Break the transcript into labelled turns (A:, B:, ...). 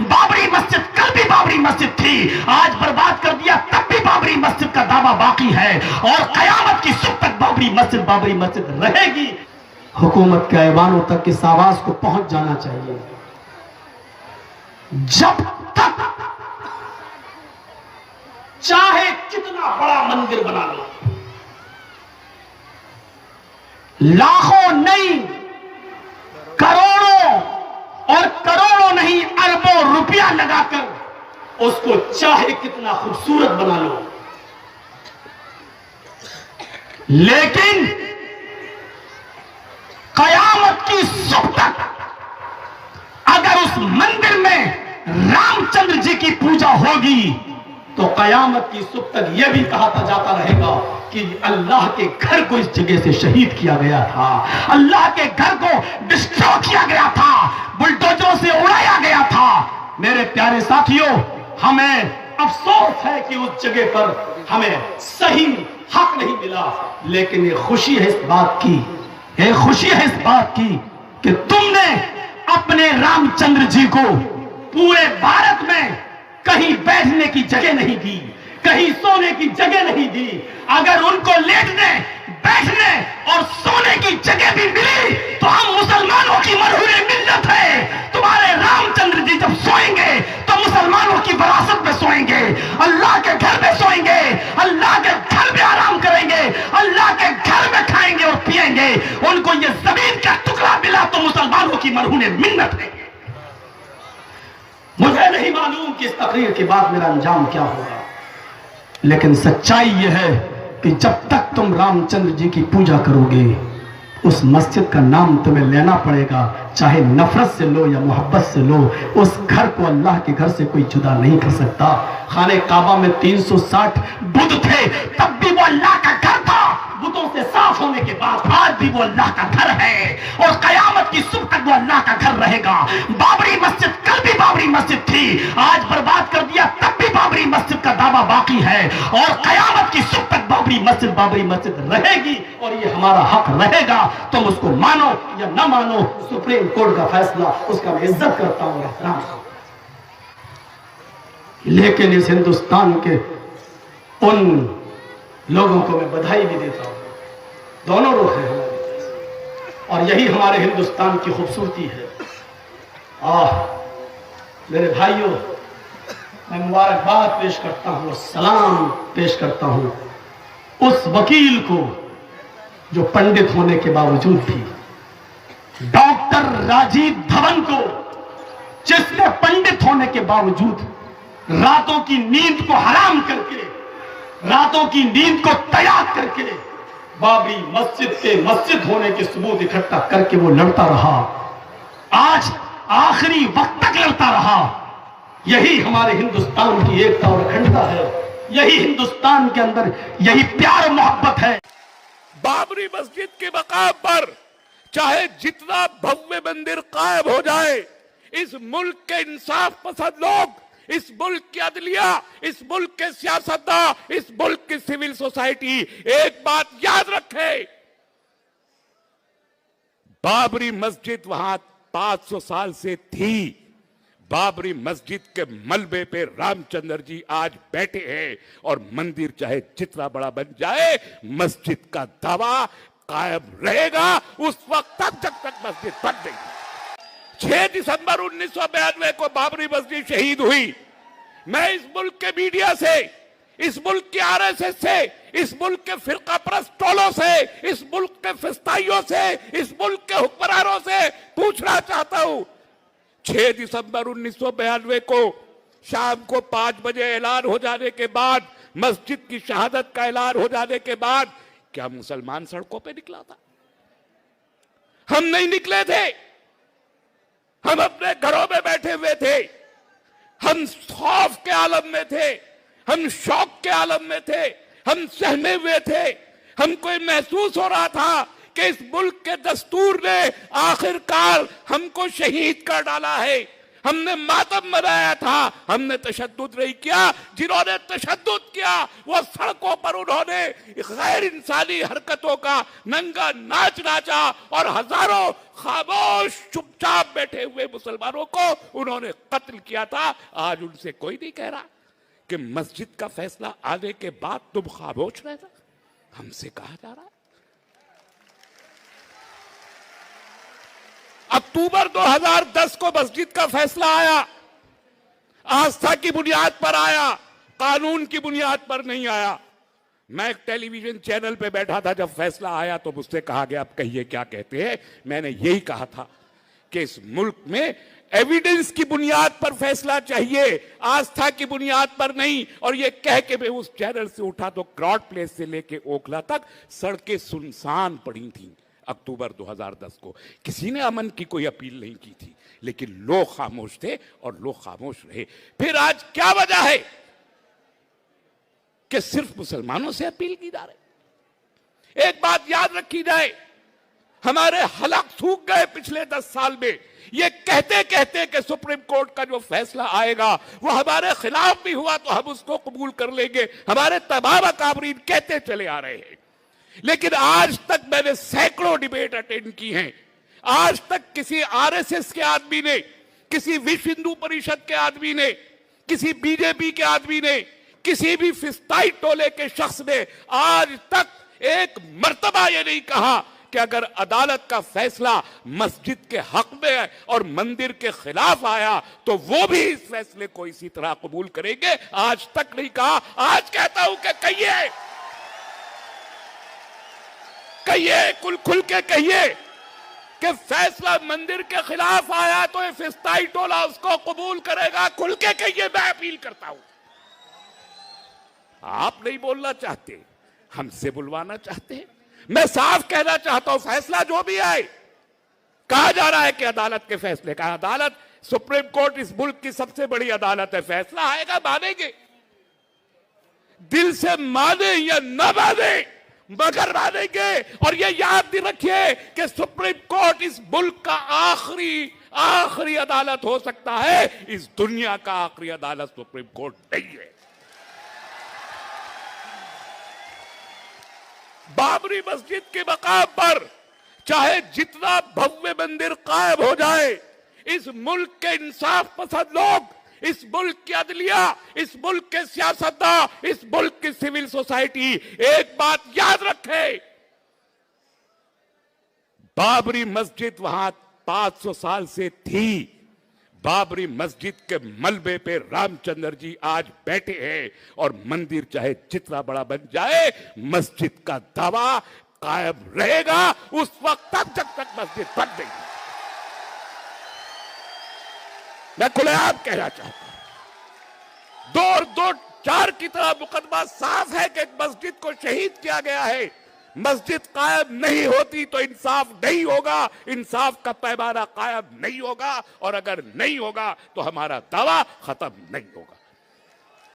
A: बाबरी मस्जिद कल भी बाबरी मस्जिद थी, आज बर्बाद कर दिया तब भी बाबरी मस्जिद का दावा बाकी है और कयामत की सुबह तक बाबरी मस्जिद रहेगी। हुकूमत के ऐवानों तक इस आवाज को पहुंच जाना चाहिए। जब तक चाहे कितना बड़ा मंदिर बना लो, लाखों नहीं करोड़ों और करोड़ों नहीं अरबों रुपया लगाकर उसको चाहे कितना खूबसूरत बना लो, लेकिन कयामत की सुबह तक अगर उस मंदिर में रामचंद्र जी की पूजा होगी तो कयामत की सुबह तक यह भी कहा जाता रहेगा कि अल्लाह के घर को इस जगह से शहीद किया गया था, अल्लाह के घर को डिस्ट्रॉय किया गया था, बुलडोजरों से उड़ाया गया था। मेरे प्यारे साथियों, हमें अफसोस है कि उस जगह पर हमें सही हक नहीं मिला, लेकिन ये खुशी है इस बात की, ये खुशी है इस बात की कि तुमने अपने रामचंद्र जी को पूरे भारत में कहीं बैठने की जगह नहीं दी, कहीं सोने की जगह नहीं दी। अगर उनको लेटने, बैठने और सोने की जगह भी मिली तो हम मुसलमानों की मरहूरे मिल्लत है। तुम्हारे रामचंद्र जी जब सोएंगे तो मुसलमानों की विरासत में सोएंगे, अल्लाह के घर में सोएंगे, अल्लाह के घर में आराम करेंगे, अल्लाह के घर में खाएंगे और पिएंगे। उनको ये जमीन का टुकड़ा मिला तो मुसलमानों की मरहूरे मिन्नत है। मुझे नहीं मालूम कि इस तकरीर के बाद मेरा अंजाम क्या होगा, लेकिन सच्चाई यह है कि जब तक तुम रामचंद्र जी की पूजा करोगे उस मस्जिद का नाम तुम्हें लेना पड़ेगा, चाहे नफरत से लो या मोहब्बत से लो। उस घर को अल्लाह के घर से कोई जुदा नहीं कर सकता। खाने काबा में 360 बुत थे, तब भी वो अल्लाह का घर था। बुतों से साफ होने के बाद आज भी वो अल्लाह का घर है और कयामत की सुबह तक वो अल्लाह का घर रहेगा। बाबरी मस्जिद कल भी बाबरी मस्जिद थी, आज बर्बाद कर दिया तब भी बाबरी मस्जिद का दावा बाकी है और कयामत की सुबह तक बाबरी मस्जिद रहेगी और ये हमारा हक रहेगा। तुम उसको मानो या ना मानो, सुप्रीम कोर्ट का फैसला, उसका मैं इज्जत करता हूं, एहतराम करता हूं, लेकिन इस हिंदुस्तान के उन लोगों को मैं बधाई भी देता हूं। दोनों लोग हैं हमारे और यही हमारे हिंदुस्तान की खूबसूरती है। मेरे भाइयों, मैं मुबारकबाद पेश करता हूं, सलाम पेश करता हूं उस वकील को जो पंडित होने के बावजूद भी, डॉक्टर राजीव धवन को जिसने पंडित होने के बावजूद रातों की नींद को हराम करके, रातों की नींद को त्याग करके बाबरी मस्जिद के मस्जिद होने के सबूत इकट्ठा करके वो लड़ता रहा, आज आखिरी वक्त तक लड़ता रहा। यही हमारे हिंदुस्तान की एकता और अखंडता है, यही हिंदुस्तान के अंदर यही प्यार मोहब्बत है।
B: बाबरी मस्जिद के मकाम पर चाहे जितना भव्य मंदिर कायम हो जाए, इस मुल्क के इंसाफ पसंद लोग, इस मुल्क की अदलिया, इस मुल्क के सियासतदान, इस मुल्क की सिविल सोसाइटी एक बात याद रखे, बाबरी मस्जिद वहां 500 साल से थी। बाबरी मस्जिद के मलबे पे रामचंद्र जी आज बैठे हैं और मंदिर चाहे जितना बड़ा बन जाए, मस्जिद का दावा कायम रहेगा उस वक्त तक जब तक मस्जिद बन गई। 6 दिसंबर 1992 को बाबरी मस्जिद शहीद हुई। मैं इस मुल्क के मीडिया से, इस मुल्क के आरएसएस से, इस मुल्क के फिरका परस्त टोलों से, इस मुल्क के फिस्ताइयों से, इस मुल्क के हुक्मरानों से पूछना चाहता हूं, 6 दिसंबर 1992 को शाम को 5 बजे ऐलान हो जाने के बाद, मस्जिद की शहादत का ऐलान हो जाने के बाद, क्या मुसलमान सड़कों पे निकला था? हम नहीं निकले थे। हम अपने घरों में बैठे हुए थे। हम खौफ के आलम में थे, हम शौक के आलम में थे, हम सहमे हुए थे। हमको महसूस हो रहा था कि इस मुल्क के दस्तूर ने आखिरकार हमको शहीद कर डाला है। हमने मातम मनाया था, हमने तशद्दुद नहीं किया। जिन्होंने तशद्दुद किया वो सड़कों पर उन्होंने गैर इंसानी हरकतों का नंगा नाच नाचा और हजारों खामोश चुपचाप बैठे हुए मुसलमानों को उन्होंने कत्ल किया था। आज उनसे कोई नहीं कह रहा कि मस्जिद का फैसला आने के बाद तुम खामोश रहना। हमसे कहा जा रहा है अक्टूबर 2010 को मस्जिद का फैसला आया, आस्था की बुनियाद पर आया, कानून की बुनियाद पर नहीं आया। मैं एक टेलीविजन चैनल पे बैठा था जब फैसला आया तो मुझसे कहा गया आप कहिए क्या कहते हैं। मैंने यही कहा था कि इस मुल्क में एविडेंस की बुनियाद पर फैसला चाहिए, आस्था की बुनियाद पर नहीं। और ये कह के मैं उस चैनल से उठा तो क्रॉड प्लेस से लेके ओखला तक सड़कें सुनसान पड़ी थी। अक्टूबर 2010 को किसी ने अमन की कोई अपील नहीं की थी, लेकिन लोग खामोश थे और लोग खामोश रहे। फिर आज क्या वजह है कि सिर्फ मुसलमानों से अपील की जा रही? एक बात याद रखी जाए, हमारे हलक सूख गए पिछले 10 साल में ये कहते कहते कि सुप्रीम कोर्ट का जो फैसला आएगा वो हमारे खिलाफ भी हुआ तो हम उसको कबूल कर लेंगे। हमारे तमाम अकाबरीन कहते चले आ रहे हैं, लेकिन आज तक मैंने सैकड़ों डिबेट अटेंड की हैं। आज तक किसी आरएसएस के आदमी ने, किसी विश्व हिंदू परिषद के आदमी ने, किसी बीजेपी के आदमी ने, किसी भी फिस्ताई टोले के शख्स ने आज तक एक मर्तबा ये नहीं कहा कि अगर अदालत का फैसला मस्जिद के हक में और मंदिर के खिलाफ आया तो वो भी इस फैसले को इसी तरह कबूल करेंगे। आज तक नहीं कहा। आज कहता हूं कि कहिए, खुल खुल के कहिए कि फैसला मंदिर के खिलाफ आया तो ये फिस्ताई टोला उसको कबूल करेगा। खुल के कहिए, मैं अपील करता हूं। आप नहीं बोलना चाहते, हमसे बुलवाना चाहते हैं। मैं साफ कहना चाहता हूं, फैसला जो भी आए, कहा जा रहा है कि अदालत के फैसले का, अदालत सुप्रीम कोर्ट इस मुल्क की सबसे बड़ी अदालत है, फैसला आएगा मानेंगे। दिल से माने या न माने मगर मानेंगे। और ये याद भी रखिए कि सुप्रीम कोर्ट इस मुल्क का आखिरी अदालत हो सकता है, इस दुनिया का आखिरी अदालत सुप्रीम कोर्ट नहीं है। बाबरी मस्जिद के मकाम पर चाहे जितना भव्य मंदिर कायम हो जाए, इस मुल्क के इंसाफ पसंद लोग, इस मुल्क की अदलिया, इस मुल्क के सियासतदान, इस मुल्क की सिविल सोसाइटी एक बात याद रखे, बाबरी मस्जिद वहां 500 साल से थी। बाबरी मस्जिद के मलबे पे रामचंद्र जी आज बैठे हैं और मंदिर चाहे जितना बड़ा बन जाए, मस्जिद का दावा कायम रहेगा उस वक्त तक जब तक मस्जिद बन गई। मैं खुलेआम कहना चाहता हूं, 2 और 2 4 की तरह मुकदमा साफ है कि मस्जिद को शहीद किया गया है। मस्जिद कायम नहीं होती तो इंसाफ नहीं होगा, इंसाफ का पैमाना कायम नहीं होगा, और अगर नहीं होगा तो हमारा दावा खत्म नहीं होगा।